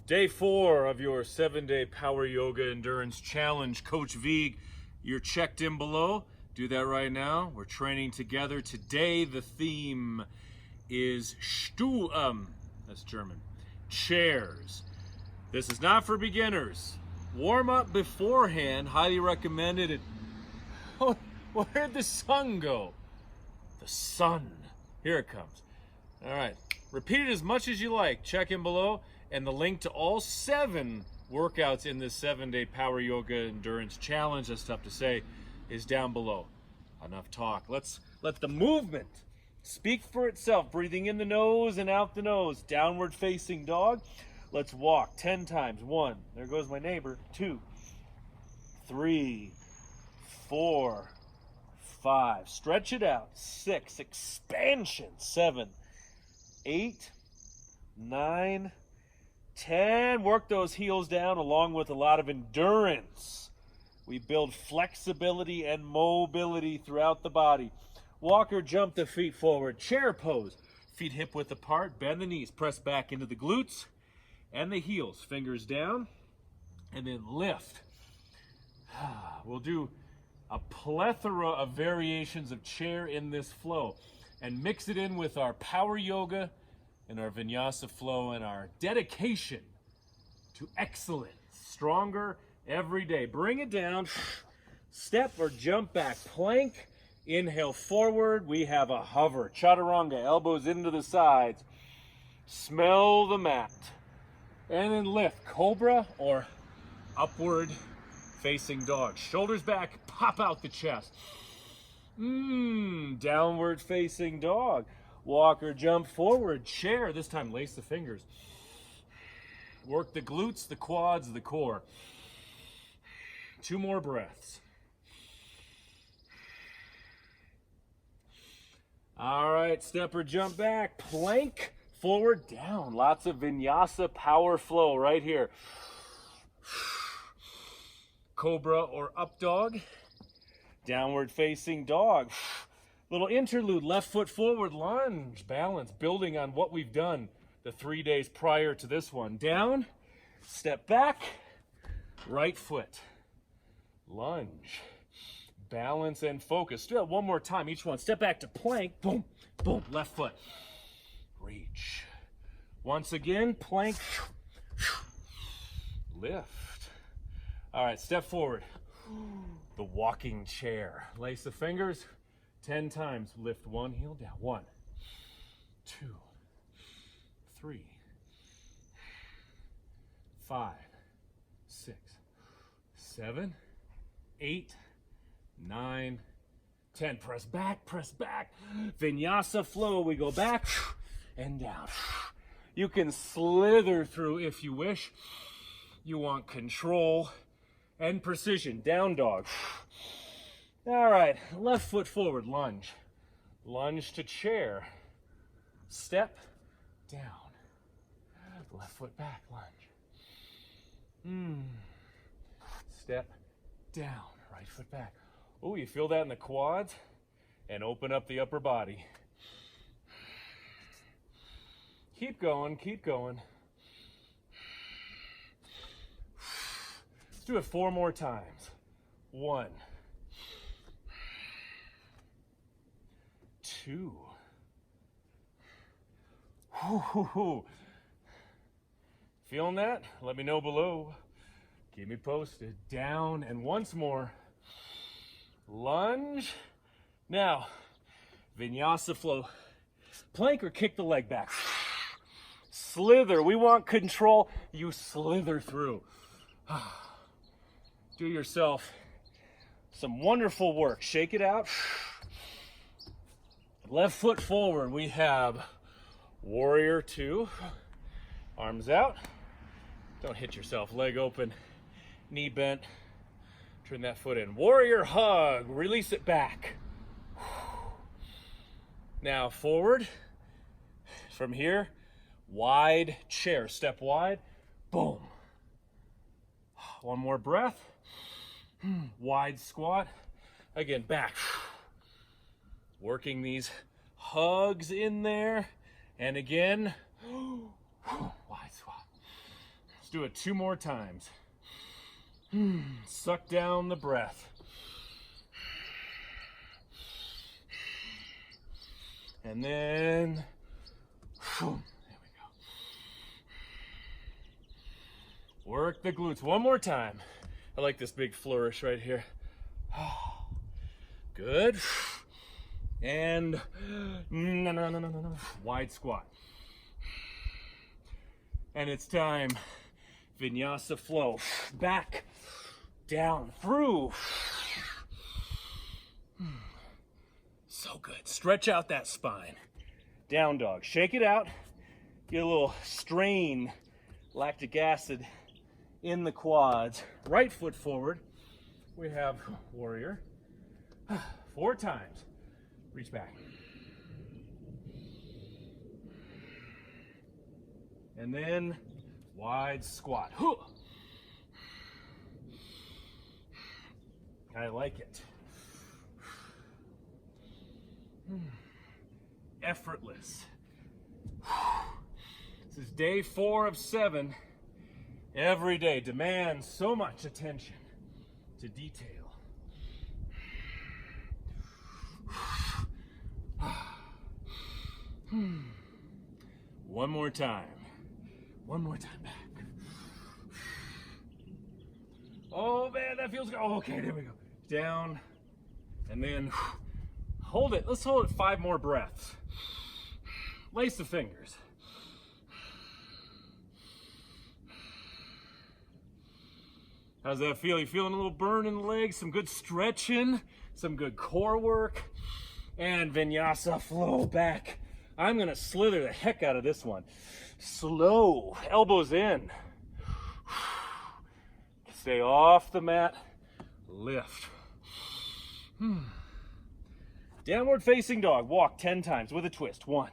Day 4 of your 7-day Power Yoga Endurance Challenge. Coach Vigue, you're checked in below. Do that right now. We're training together. Today the theme is that's German, chairs. This is not for beginners. Warm up beforehand, highly recommended. Where'd the sun go? The sun. Here it comes. All right, repeat it as much as you like. Check in below. And the link to all 7 workouts in this 7-day Power Yoga Endurance Challenge, that's tough to say, is down below. Enough talk. Let's let the movement speak for itself. Breathing in the nose and out the nose. Downward facing dog. Let's walk 10 times. 1. There goes my neighbor. 2, 3, 4, 5. Stretch it out. 6. Expansion. 7, 8, 9, 10. Work those heels down along with a lot of endurance. We build flexibility and mobility throughout the body. Walk or jump the feet forward. Chair pose. Feet hip width apart. Bend the knees. Press back into the glutes and the heels. Fingers down and then lift. We'll do a plethora of variations of chair in this flow and mix it in with our power yoga and our vinyasa flow and our dedication to excellence. Stronger every day. Bring it down. Step or jump back. Plank. Inhale forward. We have a hover. Chaturanga. Elbows into the sides. Smell the mat. And then lift. Cobra or upward facing dog. Shoulders back. Pop out the chest. Downward facing dog. Walk or jump forward. Chair. This time lace the fingers. Work the glutes, the quads, the core. 2 more breaths. All right, step or jump back. Plank, forward, down. Lots of vinyasa power flow right here. Cobra or up dog. Downward facing dog. Little interlude, left foot forward, lunge, balance, building on what we've done the 3 days prior to this one. Down, step back, right foot, lunge, balance and focus. Do that one more time, each one. Step back to plank, boom, boom, left foot, reach. Once again, plank, lift. All right, step forward, the walking chair. Lace the fingers. 10 times, lift one heel down. 1, 2, 3, 5, 6, 7, 8, 9, 10. Press back, press back. Vinyasa flow. We go back and down. You can slither through if you wish. You want control and precision. Down dog. All right, left foot forward, lunge. Lunge to chair. Step down. Left foot back, lunge. Step down, right foot back. Oh, you feel that in the quads? And open up the upper body. Keep going, keep going. Let's do it 4 more times. 1, 2. Feeling that? Let me know below. Keep me posted. Down and once more. Lunge. Now, vinyasa flow. Plank or kick the leg back. Slither. We want control. You slither through. Do yourself some wonderful work. Shake it out. Left foot forward, we have warrior 2. Arms out. Don't hit yourself. Leg open, knee bent. Turn that foot in. Warrior hug. Release it back. Now forward. From here, wide chair. Step wide. Boom. One more breath. Wide squat. Again, back. Working these hugs in there. And again, wide squat. Let's do it 2 more times. Suck down the breath. And then, there we go. Work the glutes 1 more time. I like this big flourish right here. Good. And wide squat. And it's time. Vinyasa flow. Back, down, through. So good. Stretch out that spine. Down dog. Shake it out. Get a little strain, lactic acid in the quads. Right foot forward. We have warrior. 4 times. Reach back. And then wide squat. I like it. Effortless. This is day 4 of 7. Every day demands so much attention to detail. One more time. One more time back. Oh man, that feels good. Oh, okay, there we go. Down, and then hold it. Let's hold it 5 more breaths. Lace the fingers. How's that feel? You feeling a little burn in the legs? Some good stretching, some good core work, and vinyasa flow back. I'm gonna slither the heck out of this one. Slow, elbows in. Stay off the mat, lift. Downward facing dog, walk 10 times with a twist. 1.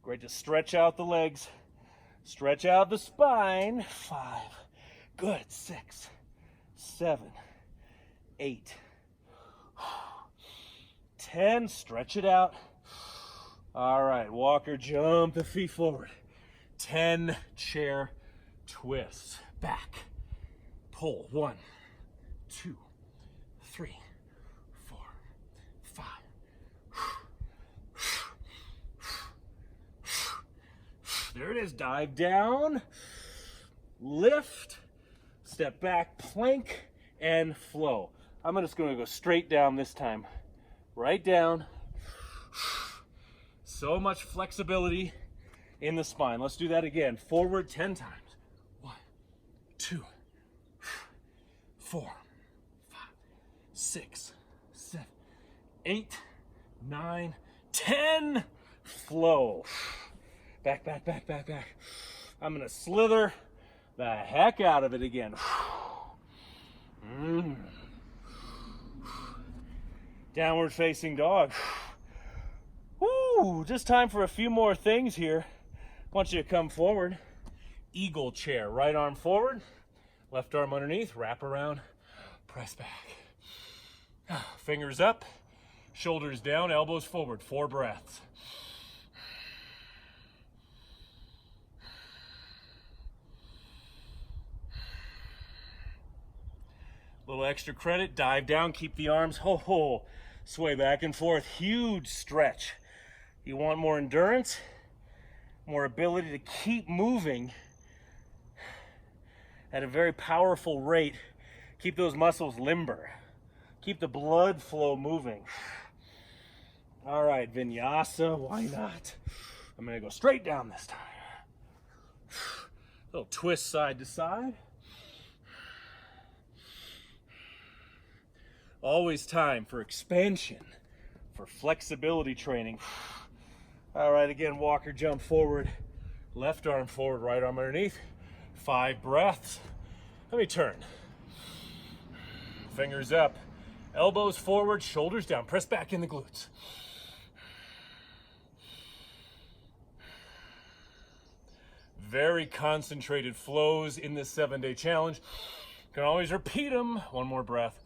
Great to stretch out the legs, stretch out the spine. 5, good. 6, 7, 8, 10, stretch it out. All right, walker, jump the feet forward. 10 chair twists. Back, pull. 1, 2, 3, 4, 5. There it is, dive down, lift, step back, plank, and flow. I'm just gonna go straight down this time. Right down. So much flexibility in the spine. Let's do that again. Forward 10 times. 1, 2, 4, 5, 6, 7, 8, 9, 10. Flow. Back, back, back, back, back. I'm gonna slither the heck out of it again. Downward facing dog. Woo, just time for a few more things here. I want you to come forward. Eagle chair, right arm forward, left arm underneath, wrap around, press back. Fingers up, shoulders down, elbows forward, 4 breaths. Little extra credit, dive down, keep the arms, sway back and forth, huge stretch. You want more endurance, more ability to keep moving at a very powerful rate. Keep those muscles limber. Keep the blood flow moving. All right, vinyasa, why not? I'm gonna go straight down this time. Little twist side to side. Always time for expansion, for flexibility training. All right, again, walker jump forward, left arm forward, right arm underneath. 5 breaths. Let me turn. Fingers up, elbows forward, shoulders down. Press back in the glutes. Very concentrated flows in this 7-day challenge. You can always repeat them. 1 more breath.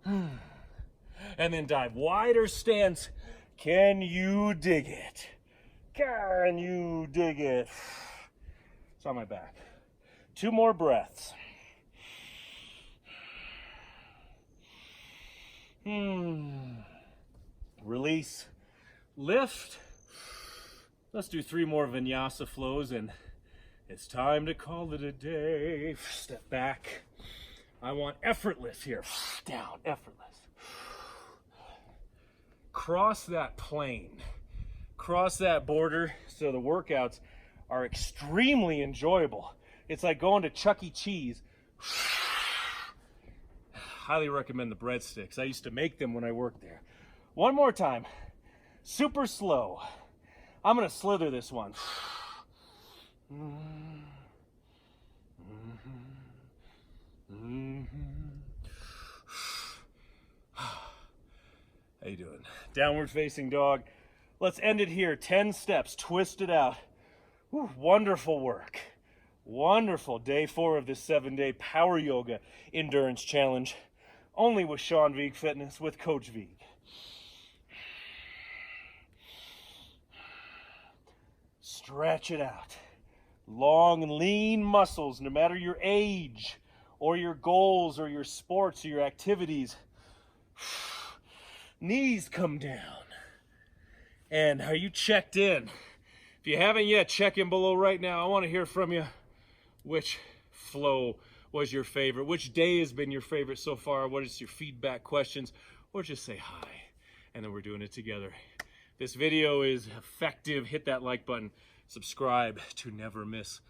And then dive. Wider stance. Can you dig it? Can you dig it? It's on my back. 2 more breaths. Release, lift. Let's do 3 more vinyasa flows, and it's time to call it a day. Step back. I want effortless here. Down, effortless. Cross that plane. Cross that border so the workouts are extremely enjoyable. It's like going to Chuck E. Cheese. Highly recommend the breadsticks. I used to make them when I worked there. One more time. Super slow. I'm going to slither this one. How you doing? Downward facing dog. Let's end it here. 10 steps. Twist it out. Whew, wonderful work. Wonderful. Day 4 of this 7-day power yoga endurance challenge. Only with Sean Vigue Fitness with Coach Vigue. Stretch it out. Long, lean muscles, no matter your age or your goals or your sports or your activities. Knees come down. And are you checked in? If you haven't yet, check in below right now. I want to hear from you. Which flow was your favorite? Which day has been your favorite so far? What is your feedback, questions? Or just say hi. And then we're doing it together. This video is effective. Hit that like button. Subscribe to never miss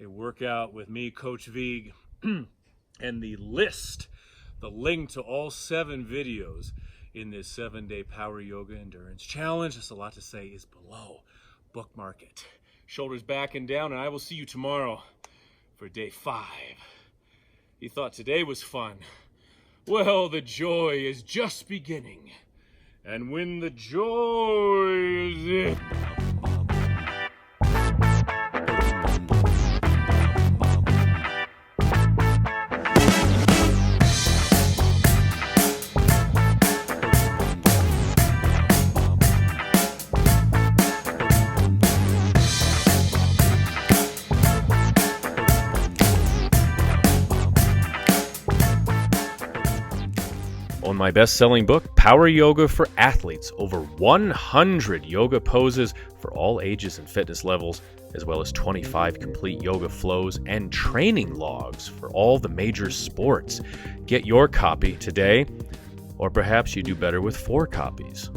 a workout with me, Coach Vigue. And the link to all 7 videos in this 7-day power yoga endurance challenge, that's a lot to say, is below. Bookmark it. Shoulders back and down, and I will see you tomorrow for day 5. You thought today was fun. Well, the joy is just beginning. And when the joy is in... On my best-selling book, Power Yoga for Athletes, over 100 yoga poses for all ages and fitness levels, as well as 25 complete yoga flows and training logs for all the major sports. Get your copy today, or perhaps you do better with 4 copies.